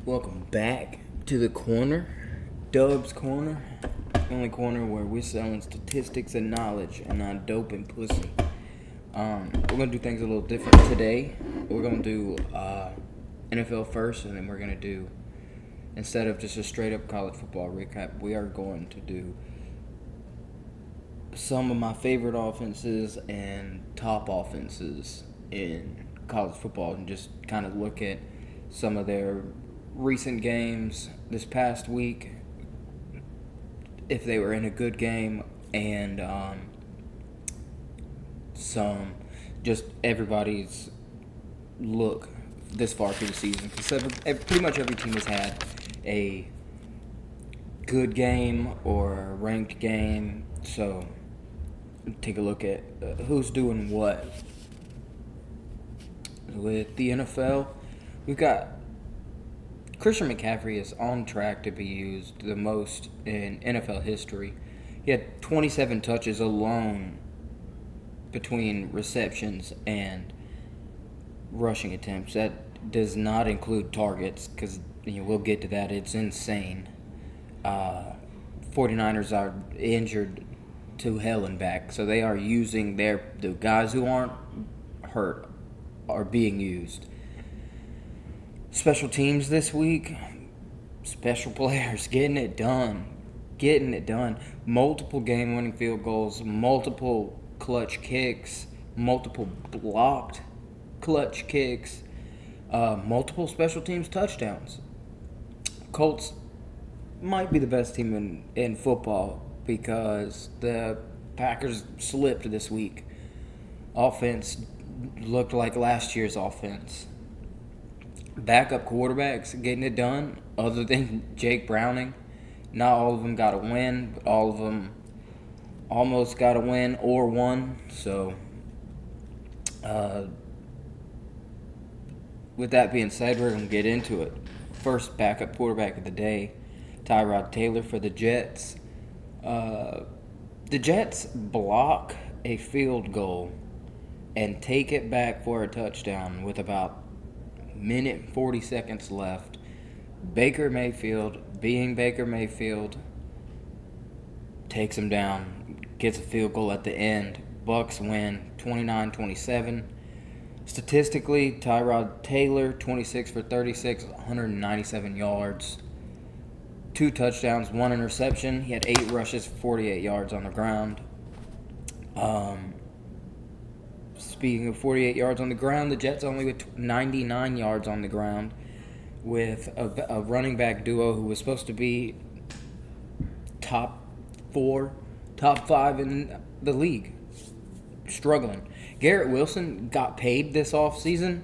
Welcome back to the corner, Dub's Corner, the only corner where we're selling statistics and knowledge and not dope and pussy. We're gonna do things a little different today. We're gonna do NFL first, and then we're gonna do, instead of just a straight up college football recap, we are going to do some of my favorite offenses and top offenses in college football, and just kind of look at some of their recent games this past week, if they were in a good game, and some just everybody's look this far through the season, because pretty much every team has had a good game or a ranked game. So take a look at who's doing what. With the NFL, we've got Christian McCaffrey is on track to be used the most in NFL history. He had 27 touches alone between receptions and rushing attempts. That does not include targets, because we'll get to that. It's insane. 49ers are injured to hell and back, so they are using the guys who aren't hurt are being used. Special teams this week, special players getting it done. Multiple game-winning field goals, multiple clutch kicks, multiple blocked clutch kicks, multiple special teams touchdowns. Colts might be the best team in football, because the Packers slipped this week. Offense looked like last year's offense. Backup quarterbacks getting it done, other than Jake Browning. Not all of them got a win, but all of them almost got a win or won. So, with that being said, we're going to get into it. First backup quarterback of the day, Tyrod Taylor for the Jets. The Jets block a field goal and take it back for a touchdown with about minute and 40 seconds left. Baker Mayfield, being Baker Mayfield, takes him down, gets a field goal at the end. Bucks win 29-27. Statistically, Tyrod Taylor, 26 for 36, 197 yards. 2 touchdowns, 1 interception. He had 8 rushes for 48 yards on the ground. Speaking of 48 yards on the ground, the Jets only with 99 yards on the ground, with a running back duo who was supposed to be top 5 in the league, struggling. Garrett Wilson got paid this offseason,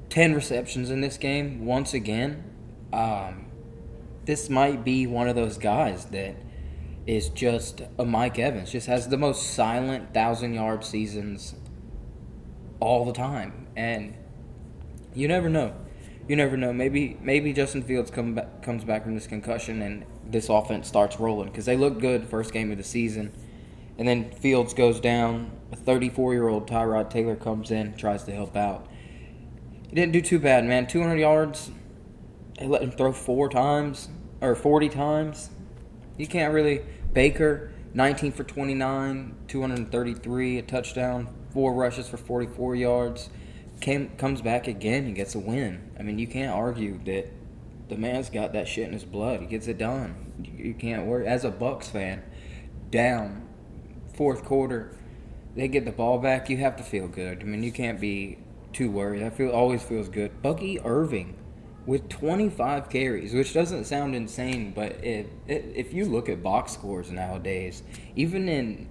10 receptions in this game once again. This might be one of those guys that is just a Mike Evans, just has the most silent 1,000-yard seasons all the time, and you never know. Maybe Justin Fields comes back from this concussion, and this offense starts rolling, because they look good first game of the season, and then Fields goes down. A 34-year-old Tyrod Taylor comes in, tries to help out. He didn't do too bad, man. 200 yards. They let him throw 40 times. You can't really. Baker, 19 for 29, 233, a touchdown, 4 rushes for 44 yards. Comes back again and gets a win. I mean, you can't argue that the man's got that shit in his blood. He gets it done. You can't worry. As a Bucks fan, down, fourth quarter, they get the ball back, you have to feel good. I mean, you can't be too worried. Always feels good. Bucky Irving with 25 carries, which doesn't sound insane, but if you look at box scores nowadays, even in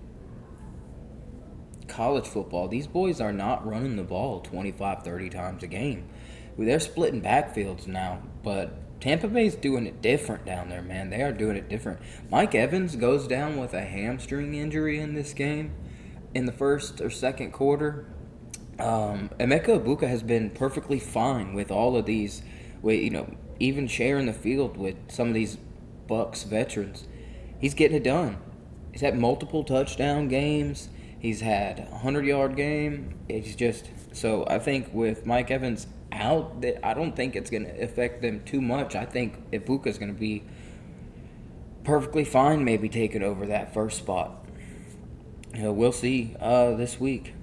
college football, these boys are not running the ball 25, 30 times a game. They're splitting backfields now, but Tampa Bay's doing it different down there, man. They are doing it different. Mike Evans goes down with a hamstring injury in this game in the first or second quarter. Emeka Egbuka has been perfectly fine with all of these, even sharing the field with some of these Bucks veterans. He's getting it done. He's had multiple touchdown games. He's had a 100-yard game. It's just, so I think with Mike Evans out, that I don't think it's going to affect them too much. I think Ibuka's going to be perfectly fine maybe taking over that first spot. We'll see this week.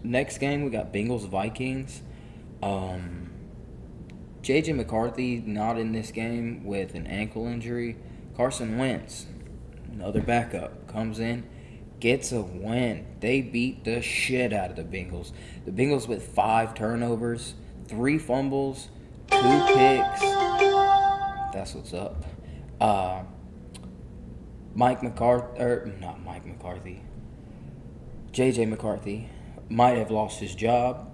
Next game, we got Bengals-Vikings. J.J. McCarthy not in this game with an ankle injury. Carson Wentz, another backup, comes in, gets a win. They beat the shit out of the Bengals. The Bengals with 5 turnovers, 3 fumbles, 2 picks. That's what's up. J.J. McCarthy might have lost his job.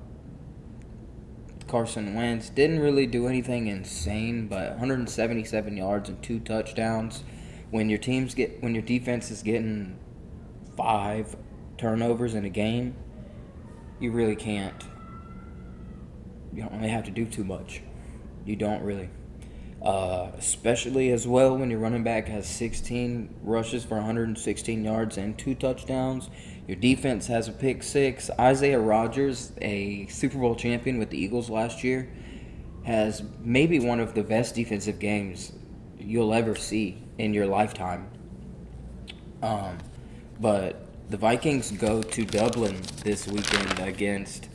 Carson Wentz didn't really do anything insane, but 177 yards and 2 touchdowns. When your defense is getting 5 turnovers in a game, you really can't. You don't really have to do too much. You don't really. Especially as well when your running back has 16 rushes for 116 yards and 2 touchdowns. Your defense has a pick 6. Isaiah Rodgers, a Super Bowl champion with the Eagles last year, has maybe one of the best defensive games you'll ever see in your lifetime. But the Vikings go to Dublin this weekend against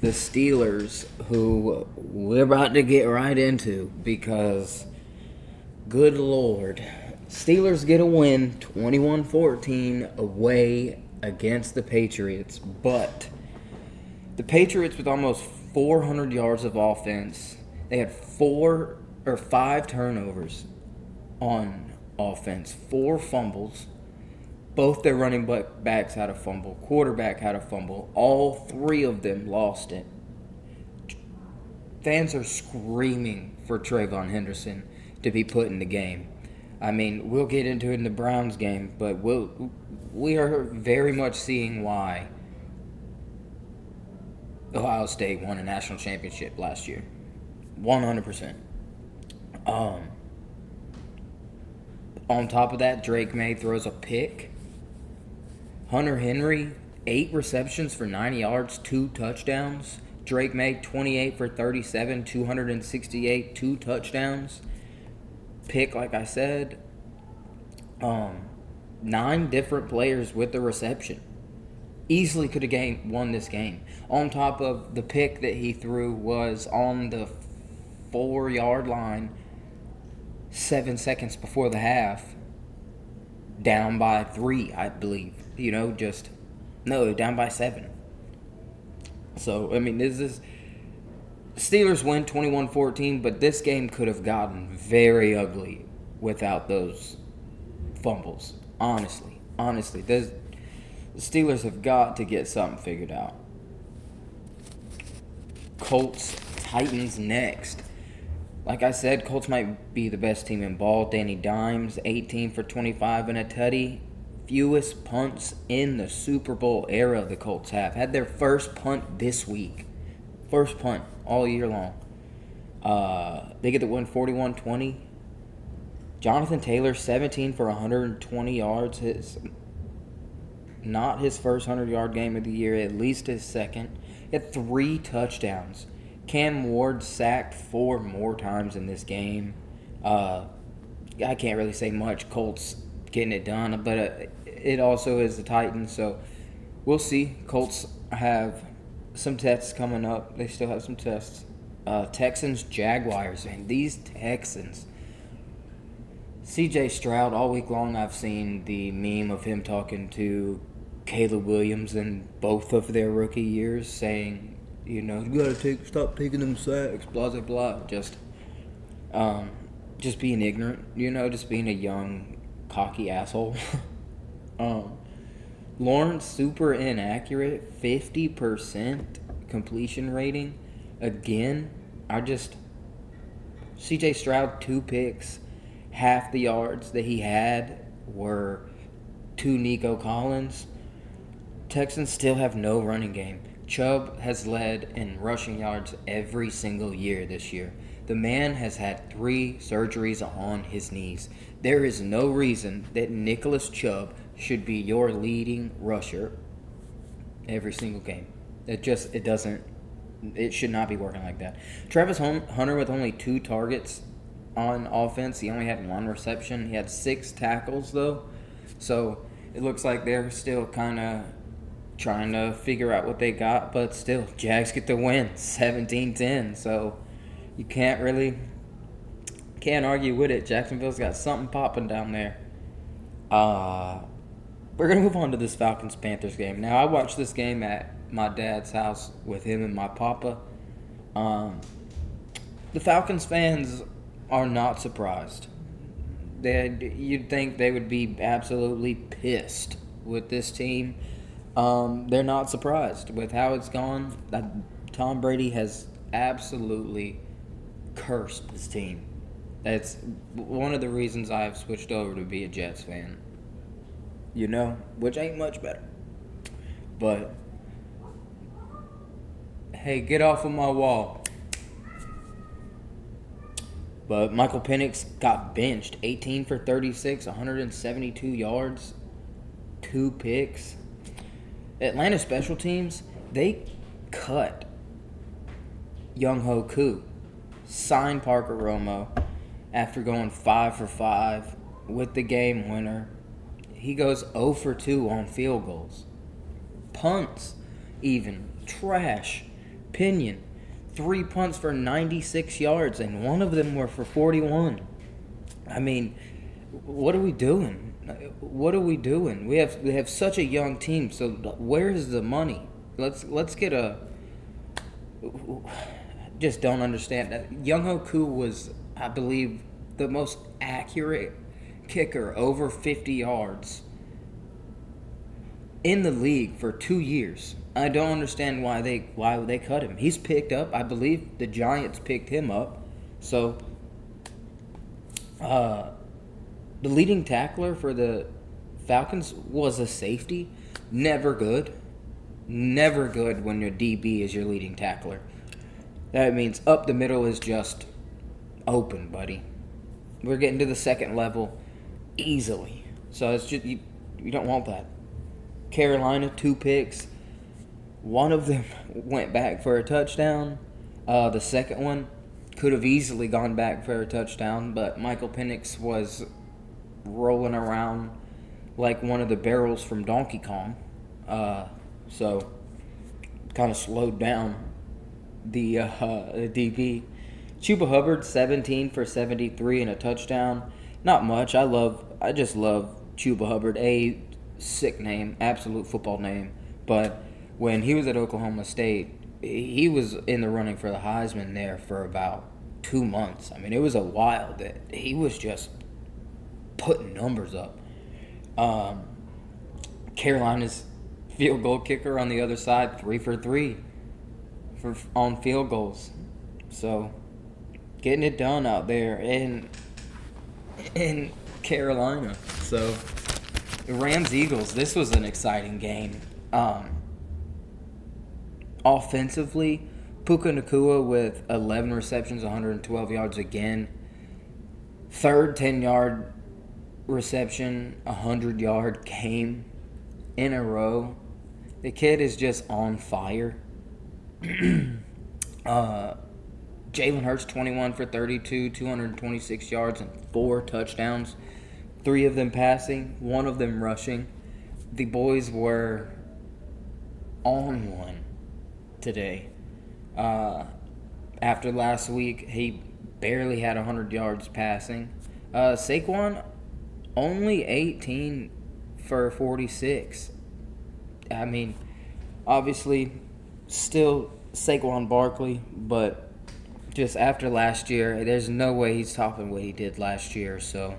the Steelers, who we're about to get right into because, good Lord, Steelers get a win 21-14 away against the Patriots. But the Patriots with almost 400 yards of offense, they had 5 turnovers on offense, 4 fumbles. Both their running backs had a fumble. Quarterback had a fumble. All 3 of them lost it. Fans are screaming for Trayvon Henderson to be put in the game. I mean, we'll get into it in the Browns game, but we are very much seeing why Ohio State won a national championship last year. 100%. On top of that, Drake May throws a pick. Hunter Henry, 8 receptions for 90 yards, 2 touchdowns. Drake May, 28 for 37, 268, 2 touchdowns. Pick, like I said. 9 different players with the reception. Easily could have won this game. On top of the pick that he threw was on the 4-yard line 7 seconds before the half. Down by 3, I believe. Down by 7. So, I mean, Steelers win 21-14, but this game could have gotten very ugly without those fumbles. Honestly, the Steelers have got to get something figured out. Colts, Titans next. Like I said, Colts might be the best team in ball. Danny Dimes, 18 for 25 and a tutty. Fewest punts in the Super Bowl era the Colts have. Had their first punt this week. First punt all year long. They get the win 41-20. Jonathan Taylor, 17 for 120 yards. Not his first 100-yard game of the year, at least his second. He had 3 touchdowns. Cam Ward sacked 4 more times in this game. I can't really say much. Colts getting it done, but it also is the Titans, so we'll see. Colts have some tests coming up. They still have some tests. Texans, Jaguars, and these Texans. C.J. Stroud, all week long I've seen the meme of him talking to Caleb Williams in both of their rookie years, saying, you gotta stop taking them sacks, blah, blah, blah. Just being ignorant, just being a young, cocky asshole. Lawrence, super inaccurate, 50% completion rating. Again, C.J. Stroud, 2 picks. Half the yards that he had were to Nico Collins. Texans still have no running game. Chubb has led in rushing yards every single year this year. The man has had 3 surgeries on his knees. There is no reason that Nicholas Chubb should be your leading rusher every single game. It doesn't It should not be working like that. Travis Hunter with only 2 targets on offense. He only had 1 reception. He had 6 tackles, though. So it looks like they're still kind of trying to figure out what they got. But still, Jags get the win, 17-10. So you can't argue with it. Jacksonville's got something popping down there. We're going to move on to this Falcons-Panthers game. Now, I watched this game at my dad's house with him and my papa. The Falcons fans are not surprised. You'd think they would be absolutely pissed with this team. They're not surprised with how it's gone. Tom Brady has absolutely cursed this team. That's one of the reasons I've switched over to be a Jets fan. Which ain't much better. But, hey, get off of my wall. But Michael Penix got benched. 18 for 36, 172 yards, 2 picks. Atlanta special teams, they cut Young-Ho Koo. Signed Parker Romo after going 5 for 5 with the game winner. He goes 0 for 2 on field goals. Punts, even. Trash. Pinion. 3 punts for 96 yards, and 1 of them were for 41. I mean, what are we doing? What are we doing? We have such a young team, so where is the money? Let's get a... Just don't understand that. Young-Ho Koo was, I believe, the most accurate kicker over 50 yards in the league for 2 years. I don't understand why they cut him. He's picked up. I believe the Giants picked him up. So, the leading tackler for the Falcons was a safety. Never good. Never good when your DB is your leading tackler. That means up the middle is just open, buddy. We're getting to the second level easily. So it's just you don't want that. Carolina, 2 picks. 1 of them went back for a touchdown. The second one could have easily gone back for a touchdown, but Michael Penix was rolling around like one of the barrels from Donkey Kong. So kind of slowed down the DB. Chuba Hubbard, 17 for 73 and a touchdown. Not much. I just love Chuba Hubbard. A sick name, absolute football name. But when he was at Oklahoma State, he was in the running for the Heisman there for about 2 months. I mean, it was a while that he was just putting numbers up. Carolina's field goal kicker on the other side, 3 for 3 on field goals. So, getting it done out there in Carolina. So, Rams-Eagles, this was an exciting game. Offensively, Puka Nacua with 11 receptions, 112 yards again. Third 10-yard reception, 100-yard game in a row. The kid is just on fire. Jalen Hurts, 21 for 32, 226 yards and 4 touchdowns. 3 of them passing, 1 of them rushing. The boys were on one today. After last week, he barely had 100 yards passing. Saquon, only 18 for 46. I mean, obviously, still Saquon Barkley, but just after last year, there's no way he's topping what he did last year. So,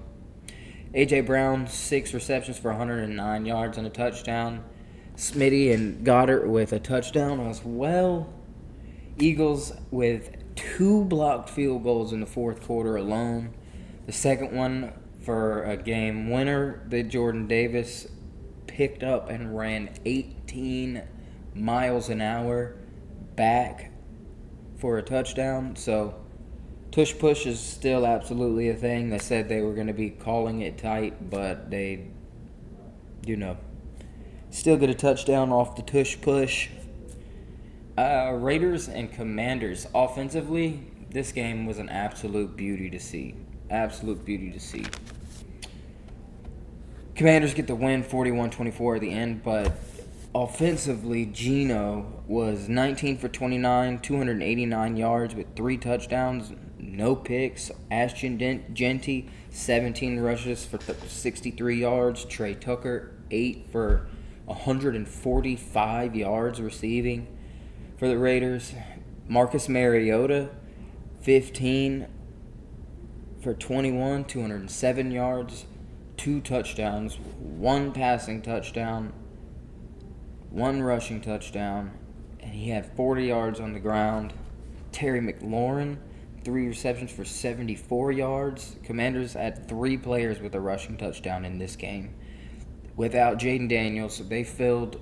A.J. Brown, 6 receptions for 109 yards and a touchdown. Smitty and Goddard with a touchdown as well. Eagles with 2 blocked field goals in the fourth quarter alone. The second one for a game winner that Jordan Davis picked up and ran 18 miles an hour back for a touchdown. So, tush push is still absolutely a thing. They said they were going to be calling it tight, but they, still get a touchdown off the tush push. Raiders and Commanders. Offensively, this game was an absolute beauty to see. Absolute beauty to see. Commanders get the win 41-24 at the end, but offensively, Geno was 19 for 29, 289 yards with 3 touchdowns, no picks. Ashton Genty, 17 rushes for 63 yards. Trey Tucker, 8 for 145 yards receiving for the Raiders. Marcus Mariota, 15 for 21, 207 yards, 2 touchdowns, 1 passing touchdown, 1 rushing touchdown, and he had 40 yards on the ground. Terry McLaurin, 3 receptions for 74 yards. Commanders had 3 players with a rushing touchdown in this game. Without Jaden Daniels, they filled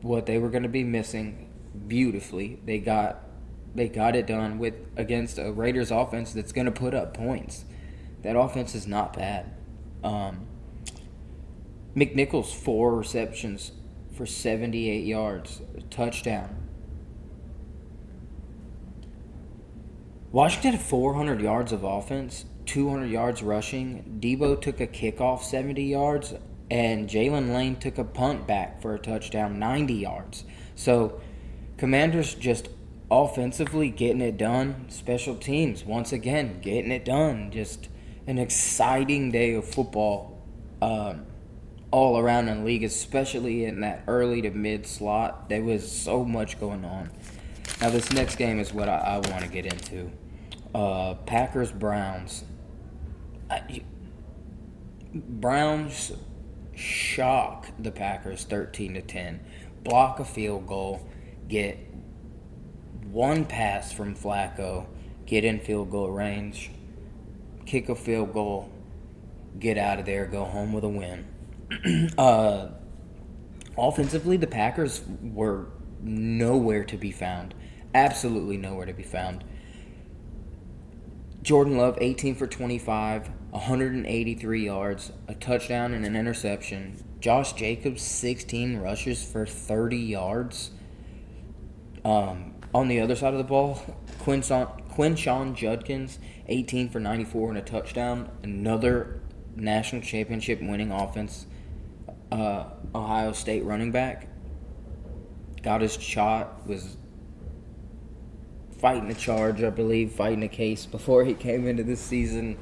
what they were going to be missing beautifully. They got it done against a Raiders offense that's going to put up points. That offense is not bad. McNichols, 4 receptions for 78 yards, a touchdown. Washington had 400 yards of offense, 200 yards rushing. Debo took a kickoff 70 yards, and Jalen Lane took a punt back for a touchdown, 90 yards. So Commanders just offensively getting it done. Special teams, once again, getting it done. Just an exciting day of football all around in the league, especially in that early to mid slot. There was so much going on. Now, this next game is what I want to get into. Packers-Browns. Browns shock the Packers 13-10. Block a field goal, get 1 pass from Flacco, get in field goal range, kick a field goal, get out of there, go home with a win. Offensively, the Packers were nowhere to be found. Absolutely nowhere to be found. Jordan Love, 18 for 25, 183 yards, a touchdown and an interception. Josh Jacobs, 16 rushes for 30 yards. On the other side of the ball, Quinshon Judkins, 18 for 94 and a touchdown. Another national championship winning offense, Ohio State running back. Got his shot, was fighting a charge, I believe, fighting a case before he came into this season.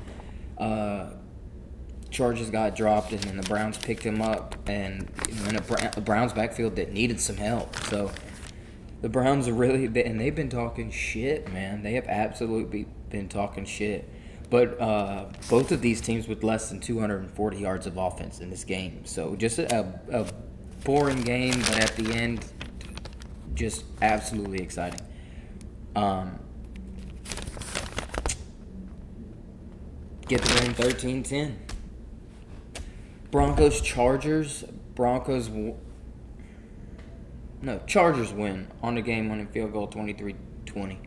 Charges got dropped, and then the Browns picked him up, and in a Browns backfield that needed some help. So the Browns are really, and they've been talking shit, man. They have absolutely been talking shit. But both of these teams with less than 240 yards of offense in this game. So just a boring game, but at the end, just absolutely exciting. Get the win 13-10. Chargers win on the game-winning field goal 23-20.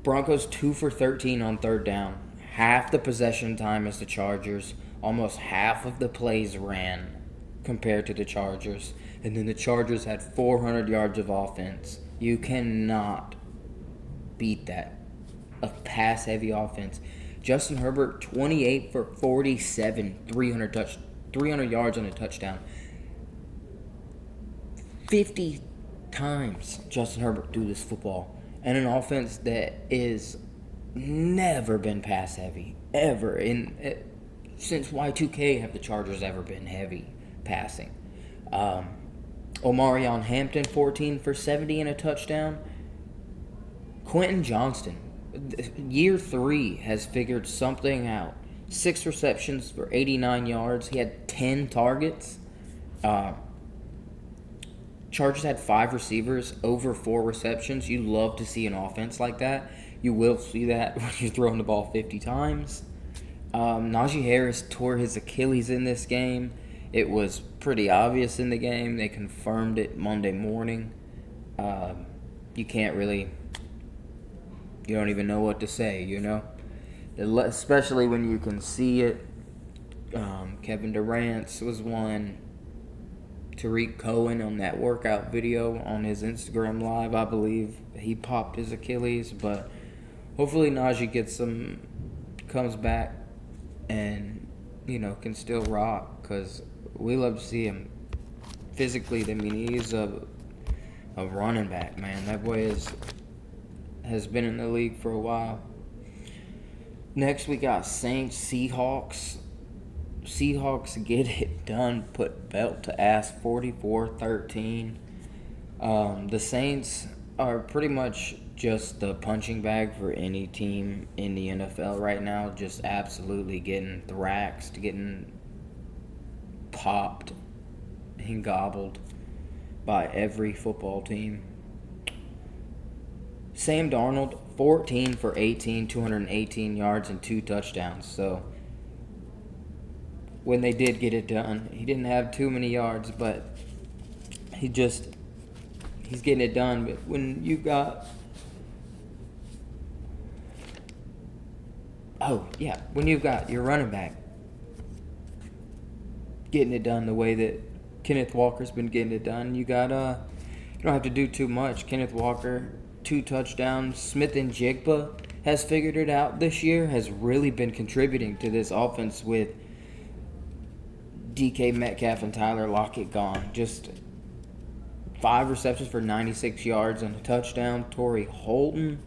Broncos 2 for 13 on 3rd down. Half the possession time as the Chargers. Almost half of the plays ran compared to the Chargers. And then the Chargers had 400 yards of offense. You cannot beat that. A pass-heavy offense. Justin Herbert, 28 for 47, 300 yards on a touchdown. 50 times Justin Herbert threw this football. And an offense that is never been pass-heavy, ever. Since Y2K have the Chargers ever been heavy passing. Omarion Hampton, 14 for 70 and a touchdown. Quentin Johnston, year 3, has figured something out. 6 receptions for 89 yards. He had 10 targets. Chargers had 5 receivers, over 4 receptions. You love to see an offense like that. You will see that when you're throwing the ball 50 times. Najee Harris tore his Achilles in this game. It was pretty obvious in the game. They confirmed it Monday morning. You can't really... You don't even know what to say, you know? Especially when you can see it. Kevin Durant was one. Tariq Cohen on that workout video on his Instagram Live. I believe he popped his Achilles, but hopefully Najee comes back and, can still rock, because we love to see him physically. I mean, he's a running back, man. That boy has been in the league for a while. Next, we got Saints Seahawks. Seahawks get it done, put belt to ass, 44-13. The Saints are pretty much just the punching bag for any team in the NFL right now, just absolutely getting thraxed, getting popped and gobbled by every football team. Sam Darnold, 14 for 18, 218 yards and 2 touchdowns. So when they did get it done, he didn't have too many yards, but he's getting it done. But when you got when you've got your running back getting it done the way that Kenneth Walker's been getting it done, you don't have to do too much. Kenneth Walker, 2 touchdowns. Smith and Jigba has figured it out this year, has really been contributing to this offense with DK Metcalf and Tyler Lockett gone. Just 5 receptions for 96 yards and a touchdown. Torrey Holton,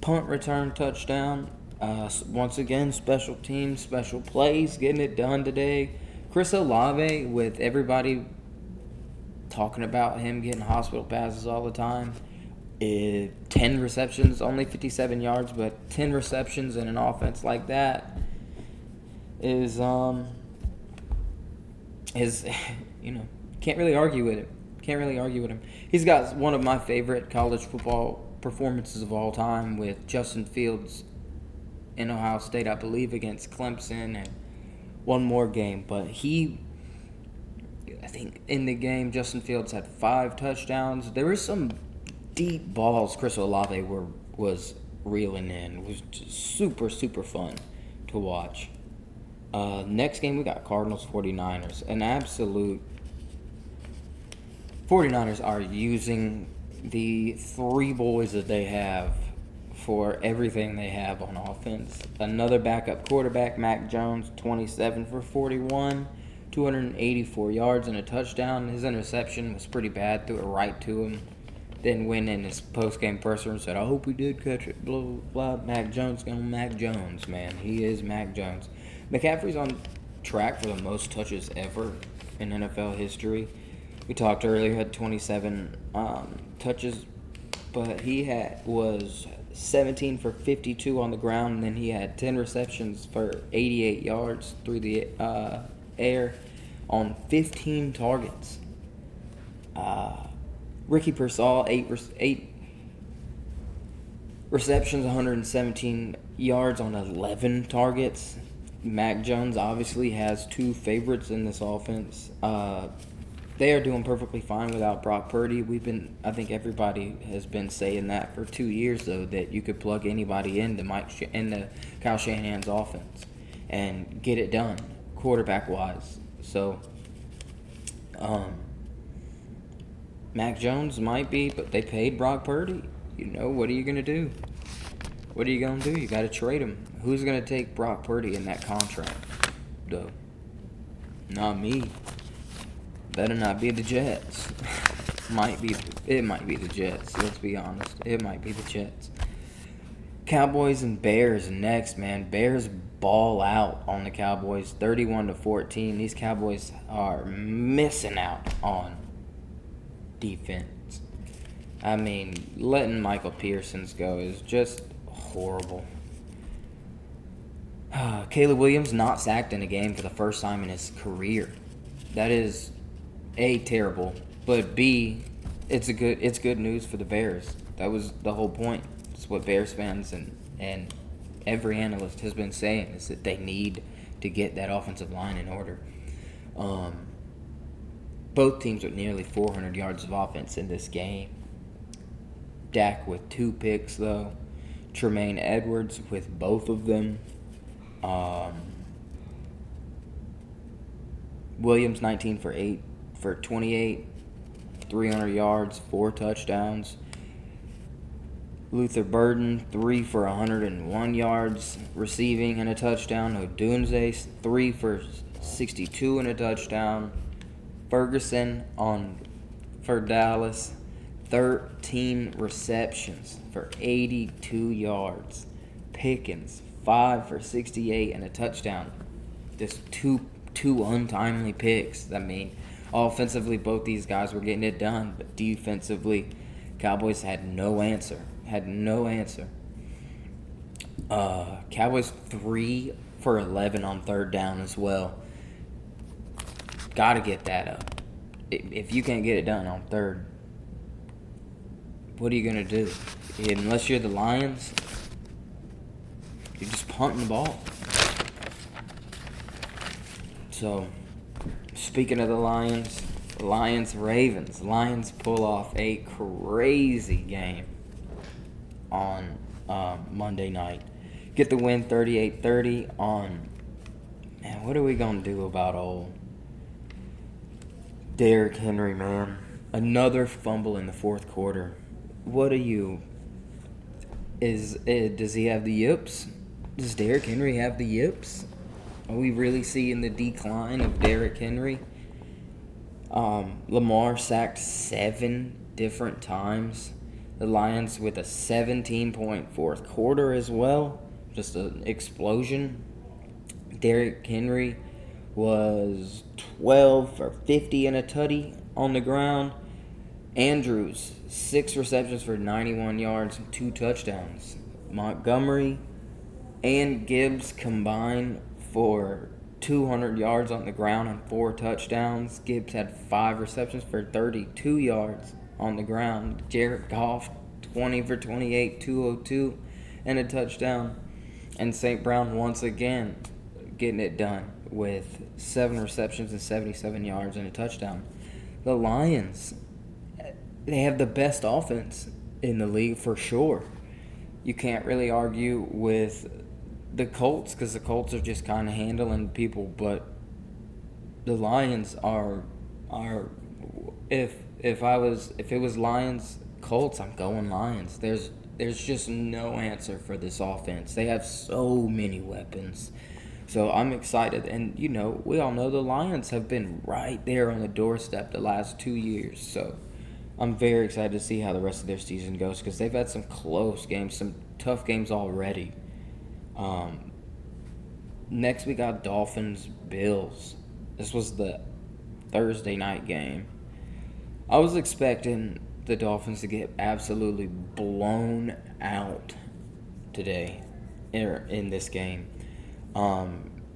punt return touchdown. Once again, special teams, special plays, getting it done today. Chris Olave, with everybody talking about him getting hospital passes all the time. 10 receptions, only 57 yards, but 10 receptions in an offense like that is can't really argue with him. He's got one of my favorite college football performances of all time with Justin Fields in Ohio State, I believe, against Clemson, and one more game. But I think in the game, Justin Fields had 5 touchdowns. There were some deep balls Chris Olave was reeling in. It was just super, super fun to watch. Next game, we got Cardinals 49ers. An absolute 49ers are using the 3 boys that they have for everything they have on offense. Another backup quarterback, Mac Jones, 27 for 41, 284 yards and a touchdown. His interception was pretty bad, threw it right to him. Then went in his post-game presser and said, "I hope we did catch it." Blah, blah, blah. Mac Jones, man. He is Mac Jones. McCaffrey's on track for the most touches ever in NFL history. We talked earlier, had 27 touches, but he was 17 for 52 on the ground, and then he had 10 receptions for 88 yards through the air on 15 targets. Ricky Pearsall, 8 receptions, 117 yards on 11 targets. Mac Jones obviously has 2 favorites in this offense. They are doing perfectly fine without Brock Purdy. I think everybody has been saying that for 2 years, though, that you could plug anybody into Kyle Shanahan's offense and get it done, quarterback-wise. So, Mac Jones might be, but they paid Brock Purdy. What are you going to do? What are you going to do? You got to trade him. Who's going to take Brock Purdy in that contract, though? Not me. Better not be the Jets. It might be the Jets. Let's be honest. It might be the Jets. Cowboys and Bears next, man. Bears ball out on the Cowboys, 31-14. These Cowboys are missing out on defense. I mean, letting Michael Pearsons go is just horrible. Caleb Williams not sacked in a game for the first time in his career. That is A, terrible, but B, it's good news for the Bears. That was the whole point. It's what Bears fans and every analyst has been saying, is that they need to get that offensive line in order. Both teams with nearly 400 yards of offense in this game. Dak with 2 picks, though. Tremaine Edwards with both of them. Williams 19 for for 28, 300 yards, 4 touchdowns. Luther Burden, 3 for 101 yards receiving and a touchdown. Odunze, 3 for 62 and a touchdown. Ferguson for Dallas, 13 receptions for 82 yards. Pickens, 5 for 68 and a touchdown. Just two untimely picks. I mean, offensively, both these guys were getting it done, but defensively, Cowboys had no answer. Cowboys 3 for 11 on third down as well. Got to get that up. If you can't get it done on third, what are you going to do? Unless you're the Lions, you're just punting the ball. So, speaking of the Lions-Ravens. Lions pull off a crazy game on Monday night. Get the win 38-30 on... Man, what are we going to do about old Derrick Henry, man? Another fumble in the fourth quarter. What are you... Does he have the yips? Does Derrick Henry have the yips? Are we really seeing the decline of Derrick Henry? Lamar sacked 7 different times. The Lions with a 17-point fourth quarter as well. Just an explosion. Derrick Henry was 12 for 50 and a tutty on the ground. Andrews, 6 receptions for 91 yards and 2 touchdowns. Montgomery and Gibbs combined for 200 yards on the ground and 4 touchdowns. Gibbs had 5 receptions for 32 yards on the ground. Jared Goff, 20 for 28, 202, and a touchdown. And St. Brown once again getting it done with 7 receptions and 77 yards and a touchdown. The Lions, they have the best offense in the league for sure. You can't really argue with the Colts because the Colts are just kind of handling people, but the Lions are if it was Lions Colts, I'm going Lions. There's just no answer for this offense. They have so many weapons. So I'm excited, and we all know the Lions have been right there on the doorstep the last 2 years. So I'm very excited to see how the rest of their season goes because they've had some close games, some tough games already. Next we got Dolphins-Bills. This was the Thursday night game. I was expecting the Dolphins to get absolutely blown out today in this game.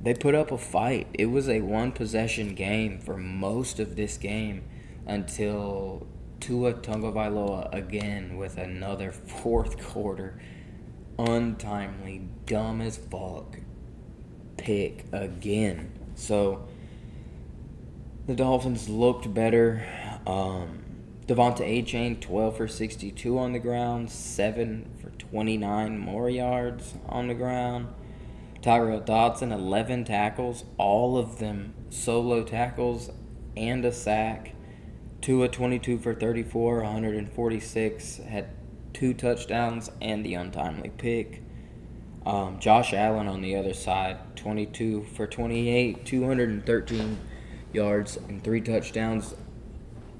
They put up a fight. It was a one-possession game for most of this game until Tua Tagovailoa again with another fourth quarter untimely, dumb as fuck pick again. So the Dolphins looked better. Devonta A-Chain, 12 for 62 on the ground, 7 for 29 more yards on the ground. Tyrell Dodson, 11 tackles, all of them solo tackles and a sack. Tua, 22 for 34, 146, had 2 touchdowns and the untimely pick. Josh Allen on the other side, 22 for 28, 213 yards and 3 touchdowns.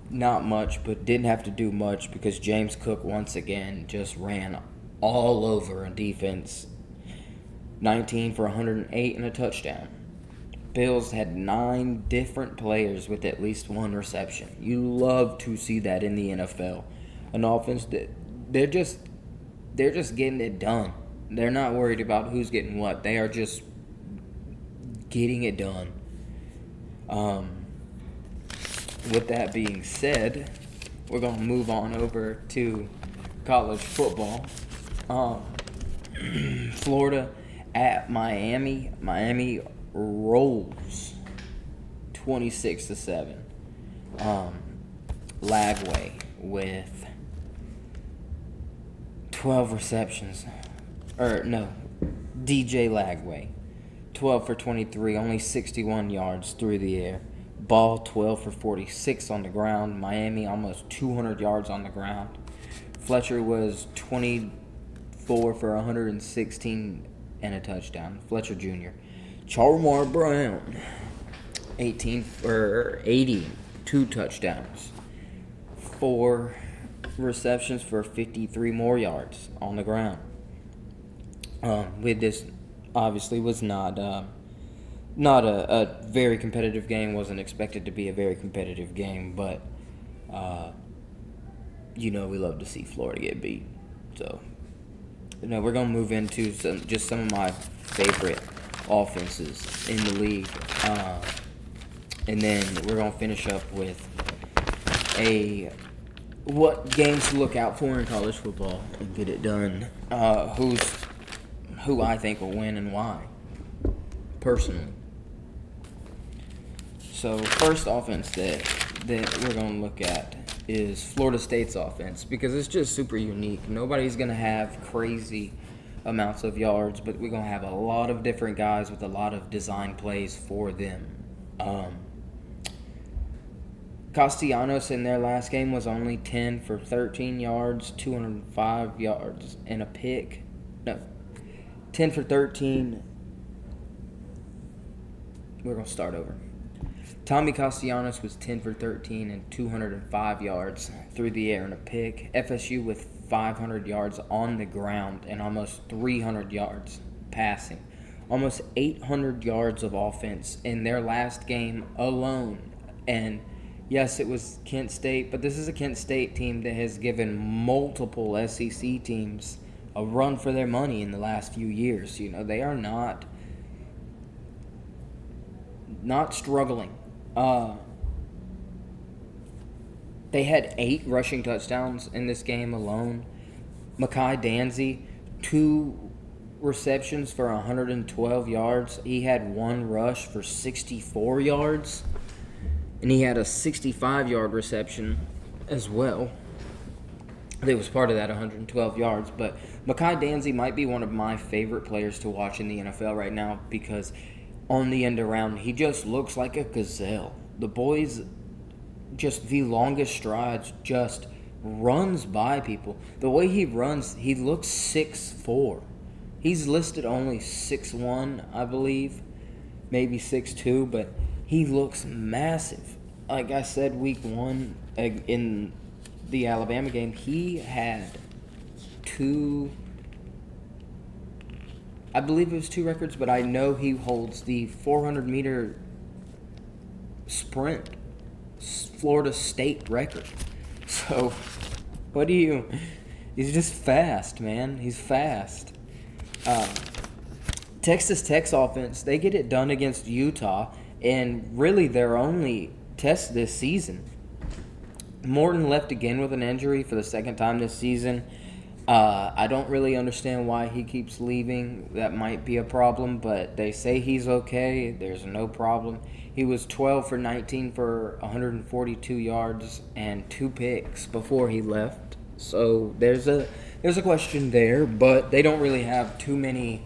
Not much, but didn't have to do much because James Cook once again just ran all over on defense. 19 for 108 and a touchdown. Bills had 9 different players with at least 1 reception. You love to see that in the NFL. An offense that they're just getting it done. They're not worried about who's getting what. They are just getting it done. With that being said, we're going to move on over to college football. Florida at Miami. Miami rolls 26-7. Lagway with 12 receptions. DJ Lagway, 12 for 23, only 61 yards through the air. Ball 12 for 46 on the ground. Miami almost 200 yards on the ground. Fletcher was 24 for 116 and a touchdown. Fletcher Jr. Charmar Brown, 18 for 80, 2 touchdowns. 4 receptions for 53 more yards on the ground. With this, obviously, was not a very competitive game. Wasn't expected to be a very competitive game, but we love to see Florida get beat. So, we're gonna move into some of my favorite offenses in the league, and then we're gonna finish up with what games to look out for in college football and get it done. Who I think will win and why, personally. So first offense that we're going to look at is Florida State's offense, because it's just super unique. Nobody's going to have crazy amounts of yards, but we're going to have a lot of different guys with a lot of design plays for them. Castellanos in their last game was only 10 for 13 yards, 205 yards, and a pick. No, 10 for 13. We're going to start over. Tommy Castellanos was 10 for 13 and 205 yards through the air and a pick. FSU with 500 yards on the ground and almost 300 yards passing. Almost 800 yards of offense in their last game alone. And yes, it was Kent State, but this is a Kent State team that has given multiple SEC teams a run for their money in the last few years. They are not struggling. They had 8 rushing touchdowns in this game alone. Mekhi Danzy, 2 receptions for 112 yards. He had 1 rush for 64 yards. And he had a 65-yard reception as well. That was part of that 112 yards. But Mekhi Danzy might be one of my favorite players to watch in the NFL right now, because on the end around, he just looks like a gazelle. The boy's just the longest strides, just runs by people. The way he runs, he looks 6'4". He's listed only 6'1", I believe, maybe 6'2", but he looks massive. Like I said, week 1 in the Alabama game, he had 2, I believe it was 2 records, but I know he holds the 400-meter sprint Florida State record. So, he's just fast, man. He's fast. Texas Tech's offense, they get it done against Utah, and really their only test this season. Morton left again with an injury for the second time this season. I don't really understand why he keeps leaving. That might be a problem, but they say he's okay. There's no problem. He was 12 for 19 for 142 yards and 2 picks before he left. So there's a question there, but they don't really have too many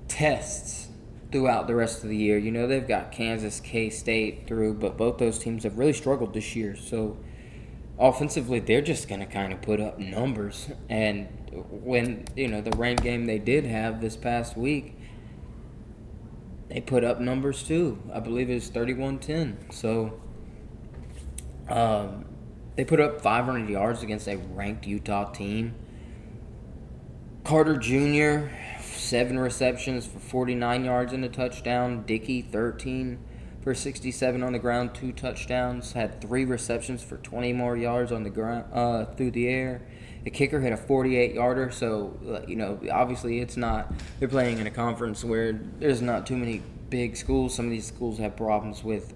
tests throughout the rest of the year. They've got Kansas, K-State through, but both those teams have really struggled this year. So offensively, they're just going to kind of put up numbers. And when, the rain game they did have this past week, they put up numbers too. I believe it was 31-10. So they put up 500 yards against a ranked Utah team. Carter Jr., 7 receptions for 49 yards and a touchdown. Dickey, 13 for 67 on the ground, 2 touchdowns. Had 3 receptions for 20 more yards on the ground through the air. The kicker hit a 48-yarder. So obviously it's not. They're playing in a conference where there's not too many big schools. Some of these schools have problems with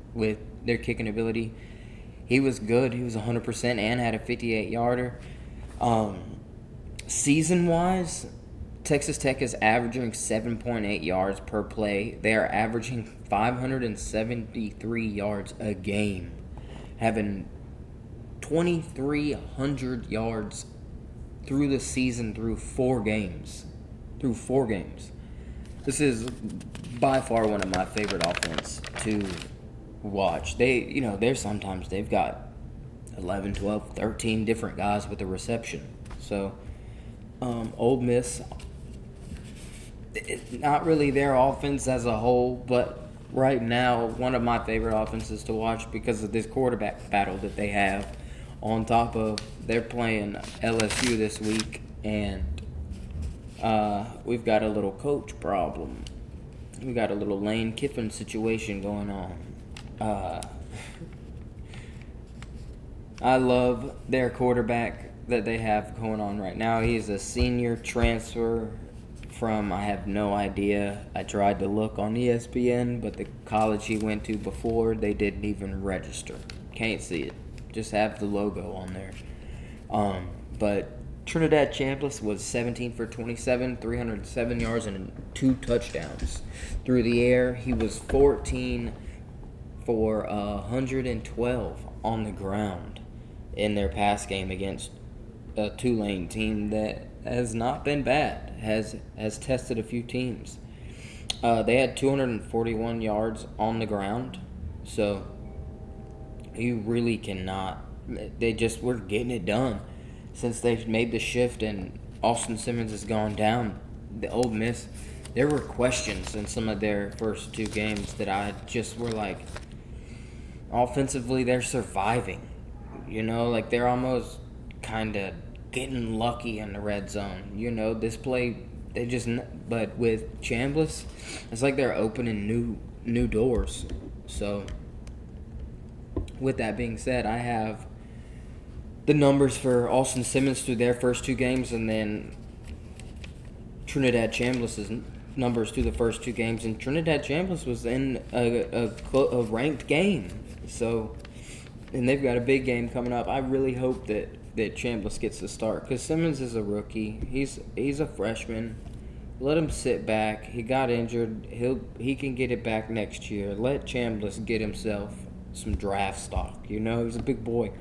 their kicking ability. He was good. He was 100% and had a 58-yarder. Season-wise, Texas Tech is averaging 7.8 yards per play. They are averaging 573 yards a game, having 2,300 yards through the season through 4 games. This is by far one of my favorite offense to watch. There's sometimes they've got 11, 12, 13 different guys with a reception. So, Ole Miss, not really their offense as a whole, but right now, one of my favorite offenses to watch because of this quarterback battle that they have. On top of they're playing LSU this week, and we've got a little coach problem. We got a little Lane Kiffin situation going on. I love their quarterback that they have going on right now. He's a senior transfer from, I have no idea. I tried to look on ESPN, but the college he went to before, they didn't even register. Can't see it. Just have the logo on there. But Trinidad Chambliss was 17 for 27, 307 yards, and 2 touchdowns. Through the air, he was 14 for 112 on the ground in their pass game against a Tulane team that has not been bad, has tested a few teams. They had 241 yards on the ground, so you really cannot. They just were getting it done since they've made the shift and Austin Simmons has gone down. The Ole Miss, there were questions in some of their first 2 games that I just were like, offensively they're surviving. Like they're almost kind of getting lucky in the red zone. This play, but with Chambliss, it's like they're opening new doors. So, with that being said, I have the numbers for Austin Simmons through their first 2 games, and then Trinidad Chambliss's numbers through the first 2 games. And Trinidad Chambliss was in a ranked game. So, and they've got a big game coming up. I really hope that Chambliss gets the start because Simmons is a rookie. He's a freshman. Let him sit back. He got injured. He can get it back next year. Let Chambliss get himself some draft stock. He's a big boy.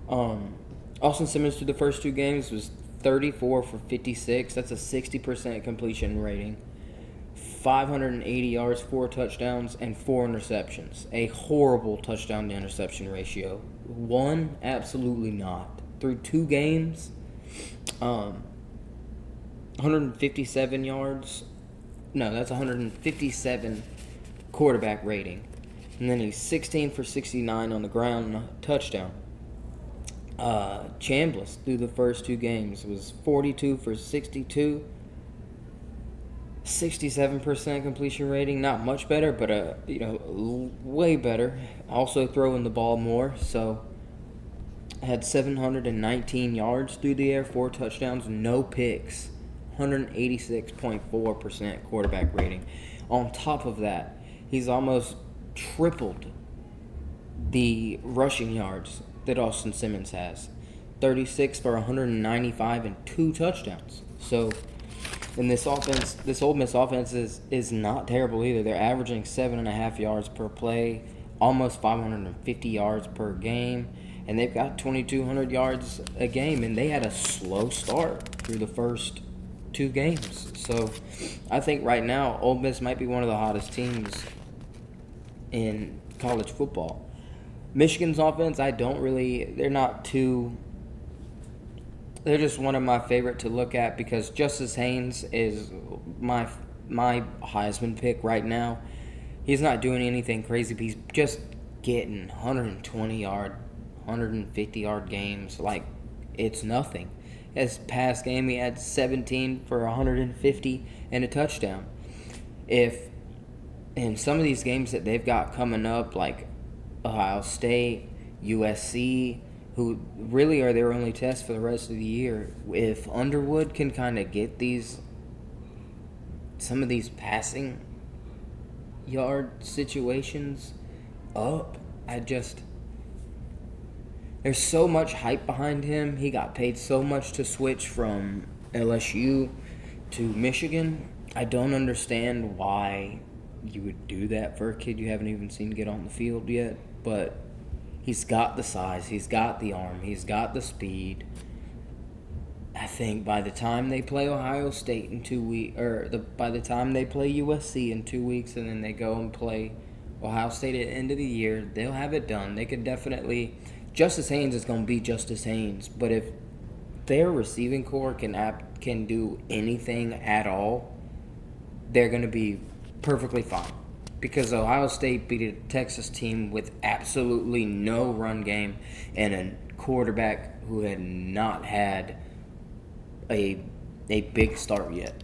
Austin Simmons through the first 2 games was 34 for 56. That's a 60% completion rating. 580 yards, 4 touchdowns, and 4 interceptions. A horrible touchdown to interception ratio. 1, absolutely not. Through 2 games, 157 yards. No, that's 157 quarterback rating. And then he's 16 for 69 on the ground, and a touchdown. Chambliss through the first 2 games was 42 for 62. 67% completion rating, not much better, but way better. Also throwing the ball more, so had 719 yards through the air, 4 touchdowns, no picks, 186.4% quarterback rating. On top of that, he's almost tripled the rushing yards that Austin Simmons has, 36 for 195 and 2 touchdowns. So. And this Ole Miss offense is not terrible either. They're averaging 7.5 yards per play, almost 550 yards per game, and they've got 2,200 yards a game. And they had a slow start through the first 2 games. So I think right now Ole Miss might be one of the hottest teams in college football. Michigan's offense, they're just one of my favorite to look at because Justice Haynes is my Heisman pick right now. He's not doing anything crazy, but he's just getting 120-yard, 150-yard games like it's nothing. His past game, he had 17 for 150 and a touchdown. If in some of these games that they've got coming up, like Ohio State, USC, who really are their only test for the rest of the year, if Underwood can kind of get some of these passing yard situations up, there's so much hype behind him. He got paid so much to switch from LSU to Michigan. I don't understand why you would do that for a kid you haven't even seen get on the field yet, but he's got the size, he's got the arm, he's got the speed. I think by the time they play Ohio State in 2 weeks, by the time they play USC in 2 weeks, and then they go and play Ohio State at the end of the year. They'll have it done. They could definitely. Justice Haynes is going to be Justice Haynes, but if their receiving core can do anything at all, they're going to be perfectly fine. Because Ohio State beat a Texas team with absolutely no run game and a quarterback who had not had a big start yet.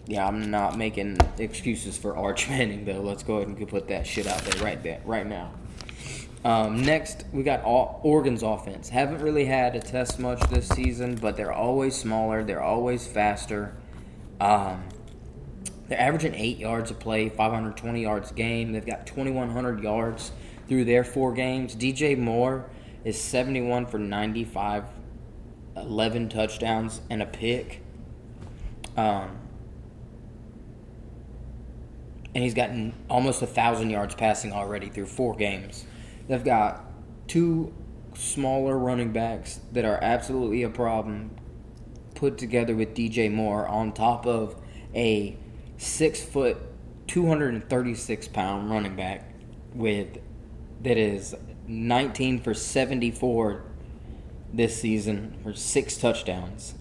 Yeah, I'm not making excuses for Arch Manning, though. Let's go ahead and put that shit out there right now. Next, we got Oregon's offense. Haven't really had to test much this season, but they're always smaller. They're always faster. They're averaging 8 yards a play, 520 yards a game. They've got 2,100 yards through their 4 games. DJ Moore is 71 for 95, 11 touchdowns, and a pick. And he's gotten almost 1,000 yards passing already through 4 games. They've got 2 smaller running backs that are absolutely a problem put together with DJ Moore on top of a 6 foot, 236 pound running back that is 19 for 74 this season for 6 touchdowns.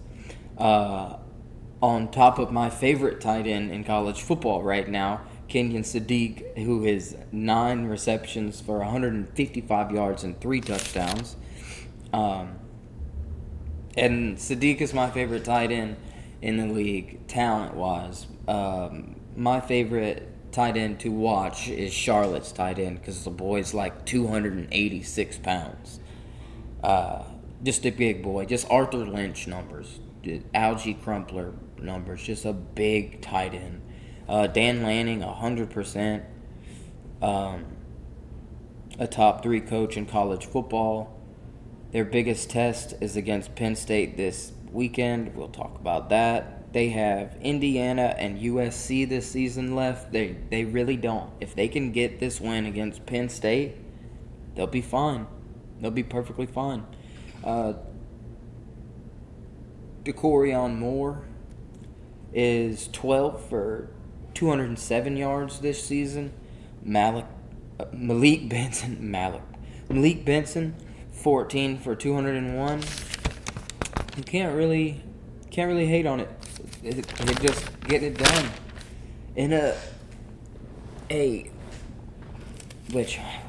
On top of my favorite tight end in college football right now, Kenyon Sadiq, who has 9 receptions for 155 yards and 3 touchdowns. And Sadiq is my favorite tight end in the league, talent-wise. My favorite tight end to watch is Charlotte's tight end because the boy's like 286 pounds. Just a big boy. Just Arthur Lynch numbers. Algie Crumpler numbers. Just a big tight end. Dan Lanning, 100%. A top 3 coach in college football. Their biggest test is against Penn State this weekend. We'll talk about that. They have Indiana and USC this season left. They really don't. If they can get this win against Penn State, they'll be fine. They'll be perfectly fine. DeCorion Moore is 12 for 207 yards this season. Malik Benson, 14 for 201. You can't really hate on it. They just getting it done. In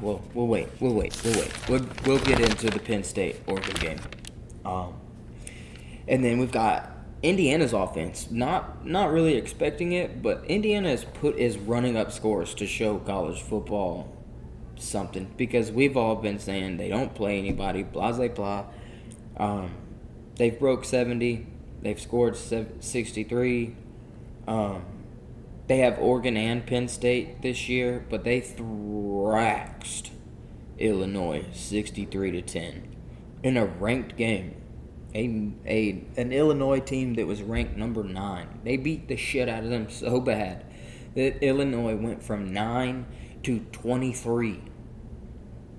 we'll wait. We'll get into the Penn State Oregon game. And then we've got Indiana's offense. Not really expecting it, but Indiana is running up scores to show college football something, because we've all been saying they don't play anybody, blah blah blah. They've broke 70. They've scored 63. They have Oregon and Penn State this year, but they thrashed Illinois 63-10 in a ranked game. An Illinois team that was ranked number 9. They beat the shit out of them so bad that Illinois went from 9 to 23.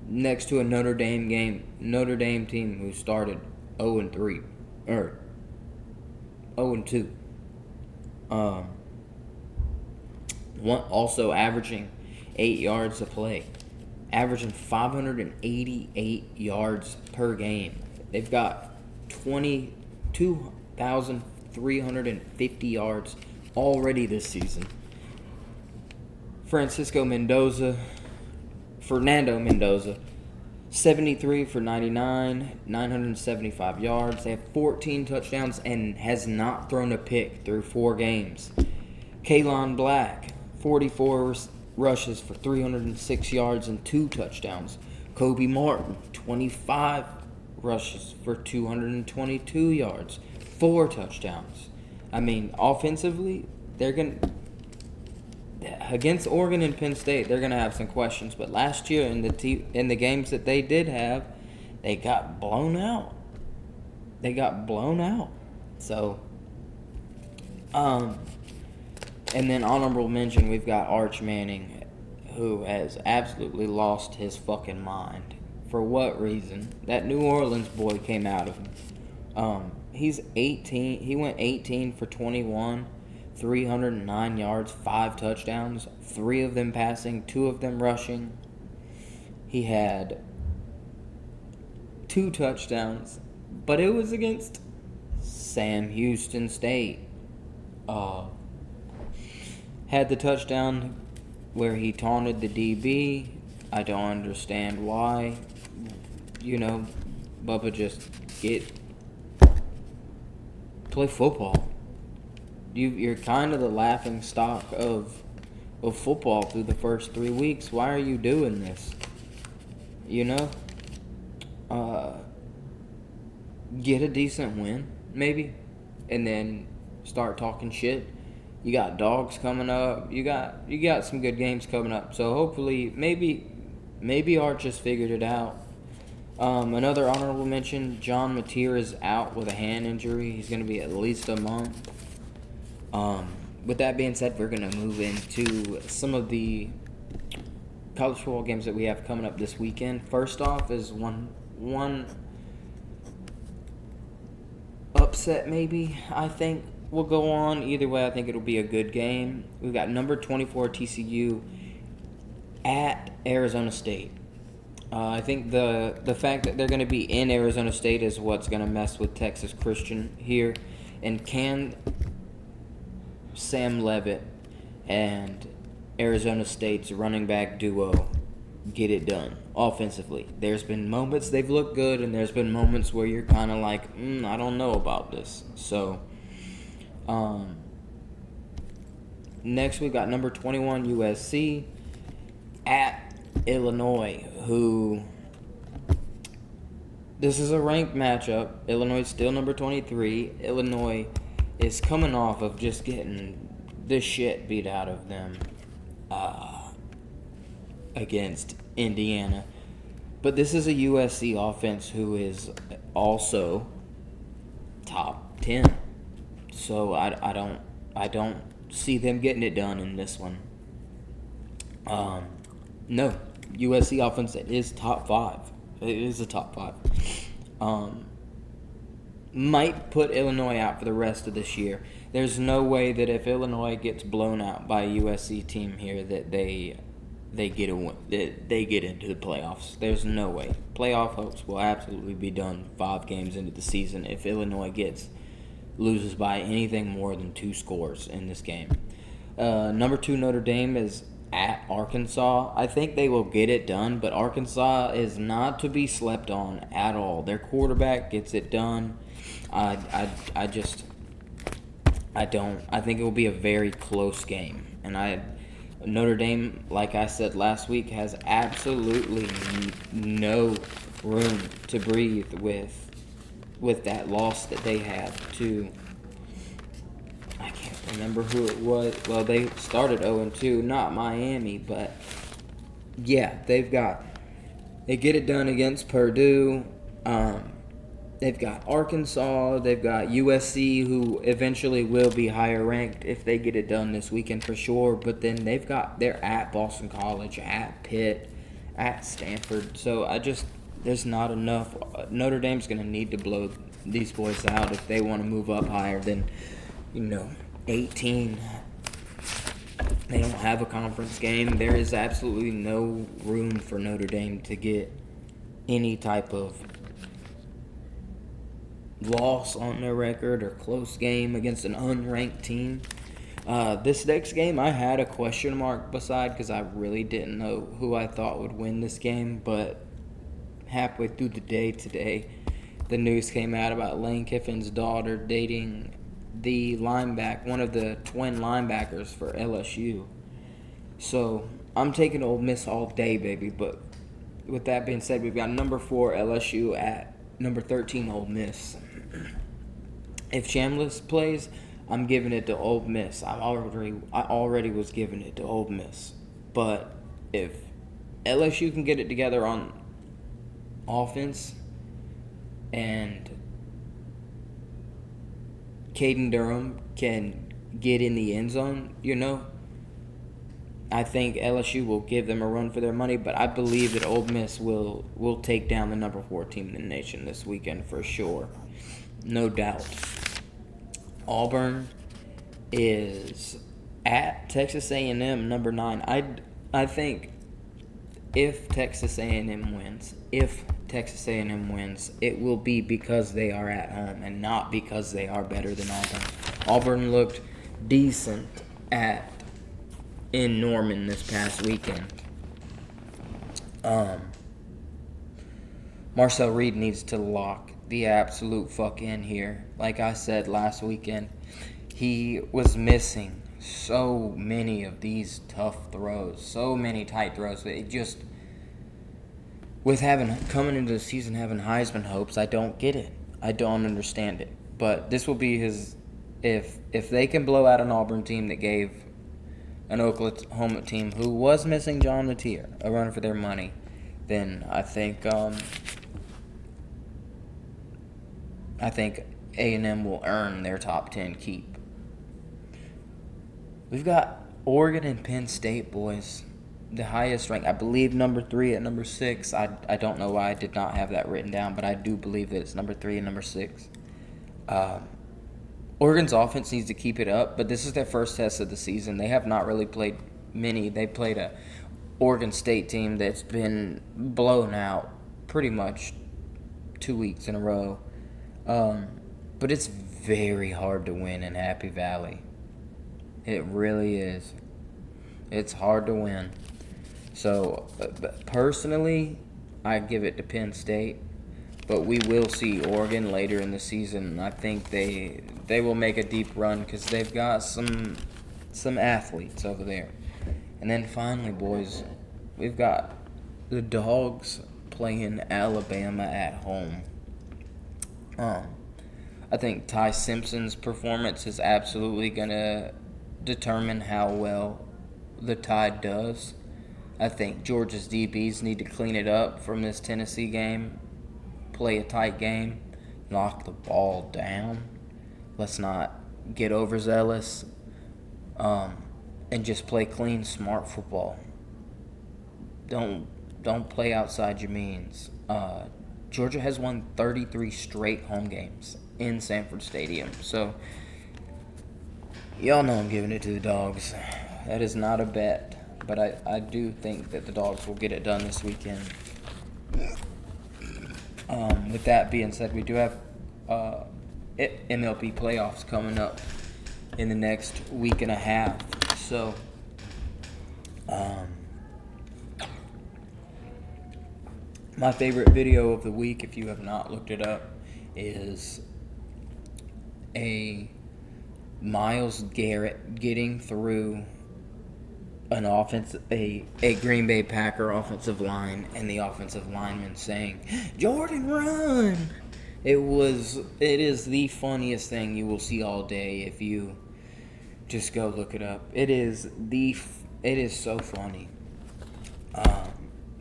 Next to a Notre Dame team who started 0-3 or 0-2. Also averaging 8 yards a play, averaging 588 yards per game. They've got 22,350 yards already this season. Fernando Mendoza, 73 for 99, 975 yards. They have 14 touchdowns and has not thrown a pick through 4 games. Kaylon Black, 44 rushes for 306 yards and 2 touchdowns. Kobe Martin, 25 rushes for 222 yards, 4 touchdowns. I mean, offensively, they're going to... Against Oregon and Penn State, they're going to have some questions. But last year, in the games that they did have, they got blown out. So, and then honorable mention, we've got Arch Manning, who has absolutely lost his fucking mind. For what reason? That New Orleans boy came out of him. He's 18. He went 18 for 21, 309 yards, 5 touchdowns, 3 of them passing, 2 of them rushing. He had 2 touchdowns, but it was against Sam Houston State. Had the touchdown where he taunted the DB. I don't understand why. Bubba, just play football. You're kind of the laughing stock of football through the first 3 weeks. Why are you doing this? Get a decent win, maybe, and then start talking shit. You got dogs coming up. You got some good games coming up. So hopefully, maybe Art just figured it out. Another honorable mention: John Mateer is out with a hand injury. He's going to be at least a month. With that being said, we're going to move into some of the college football games that we have coming up this weekend. First off is one upset, maybe, I think will go on. Either way, I think it'll be a good game. We've got number 24 TCU at Arizona State. I think the fact that they're going to be in Arizona State is what's going to mess with Texas Christian here. And can Sam Leavitt and Arizona State's running back duo get it done offensively? There's been moments they've looked good, and there's been moments where you're kind of like, I don't know about this. So, next we've got number 21 USC at Illinois, who this is a ranked matchup. Illinois is still number 23. Illinois is coming off of just getting the shit beat out of them against Indiana. But this is a USC offense who is also top 10. So I don't see them getting it done in this one. No, USC offense is top 5. It is a top 5. Might put Illinois out for the rest of this year. There's no way that if Illinois gets blown out by a USC team here that they get into the playoffs. There's no way. Playoff hopes will absolutely be done 5 games into the season if Illinois loses by anything more than 2 scores in this game. Number 2 Notre Dame is at Arkansas. I think they will get it done, but Arkansas is not to be slept on at all. Their quarterback gets it done. I think it will be a very close game. And Notre Dame, like I said last week, has absolutely no room to breathe with that loss that they had to, I can't remember who it was. Well, they started 0-2, not Miami, but yeah, they get it done against Purdue. They've got Arkansas. They've got USC, who eventually will be higher ranked if they get it done this weekend for sure. But then they're at Boston College, at Pitt, at Stanford. So there's not enough. Notre Dame's going to need to blow these boys out if they want to move up higher than, 18. They don't have a conference game. There is absolutely no room for Notre Dame to get any type of loss on their record or close game against an unranked team. This next game I had a question mark beside because I really didn't know who I thought would win this game, but halfway through the day today, the news came out about Lane Kiffin's daughter dating the one of the twin linebackers for LSU. So I'm taking Ole Miss all day, baby. But with that being said, we've got number 4 LSU at number 13 Ole Miss. If Chambliss plays, I'm giving it to Ole Miss. I already was giving it to Ole Miss. But if LSU can get it together on offense and Caden Durham can get in the end zone, I think LSU will give them a run for their money, but I believe that Ole Miss will take down the number 4 team in the nation this weekend for sure. No doubt. Auburn is at Texas A&M, number 9. I think if Texas A&M wins, it will be because they are at home and not because they are better than Auburn. Auburn looked decent in Norman this past weekend. Marcel Reed needs to lock the absolute fuck in here. Like I said last weekend, he was missing so many of these tough throws, so many tight throws. It just, with coming into the season having Heisman hopes, I don't get it. I don't understand it. But this will be his. If they can blow out an Auburn team that gave an Oklahoma team who was missing John Mateer a run for their money, then I think A&M will earn their top 10 keep. We've got Oregon and Penn State, boys. The highest rank, I believe, number 3 and number 6. I don't know why I did not have that written down, but I do believe that it's number 3 and number 6. Oregon's offense needs to keep it up, but this is their first test of the season. They have not really played many. They played a Oregon State team that's been blown out pretty much 2 weeks in a row. But it's very hard to win in Happy Valley. It really is. It's hard to win. So, personally, I give it to Penn State. But we will see Oregon later in the season. I think they will make a deep run because they've got some athletes over there. And then finally, boys, we've got the Dogs playing Alabama at home. I think Ty Simpson's performance is absolutely going to determine how well the Tide does. I think Georgia's DBs need to clean it up from this Tennessee game. Play a tight game, knock the ball down. Let's not get overzealous, and just play clean, smart football. Don't play outside your means. Georgia has won 33 straight home games in Sanford Stadium, so y'all know I'm giving it to the Dogs. That is not a bet, but I do think that the Dogs will get it done this weekend. With that being said, we do have MLB playoffs coming up in the next week and a half. So, my favorite video of the week, if you have not looked it up, is a Myles Garrett getting through an a Green Bay Packer offensive line, and the offensive lineman saying, "Jordan, run!" It is the funniest thing you will see all day if you just go look it up. It is so funny.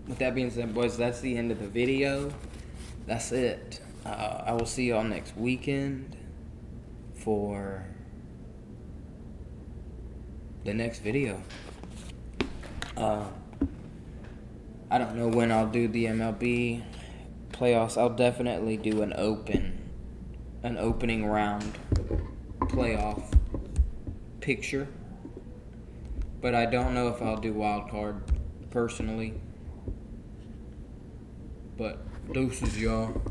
With that being said, boys, that's the end of the video. That's it. I will see y'all next weekend for the next video. I don't know when I'll do the MLB playoffs. I'll definitely do an opening round playoff picture, but I don't know if I'll do wild card personally. But deuces, y'all.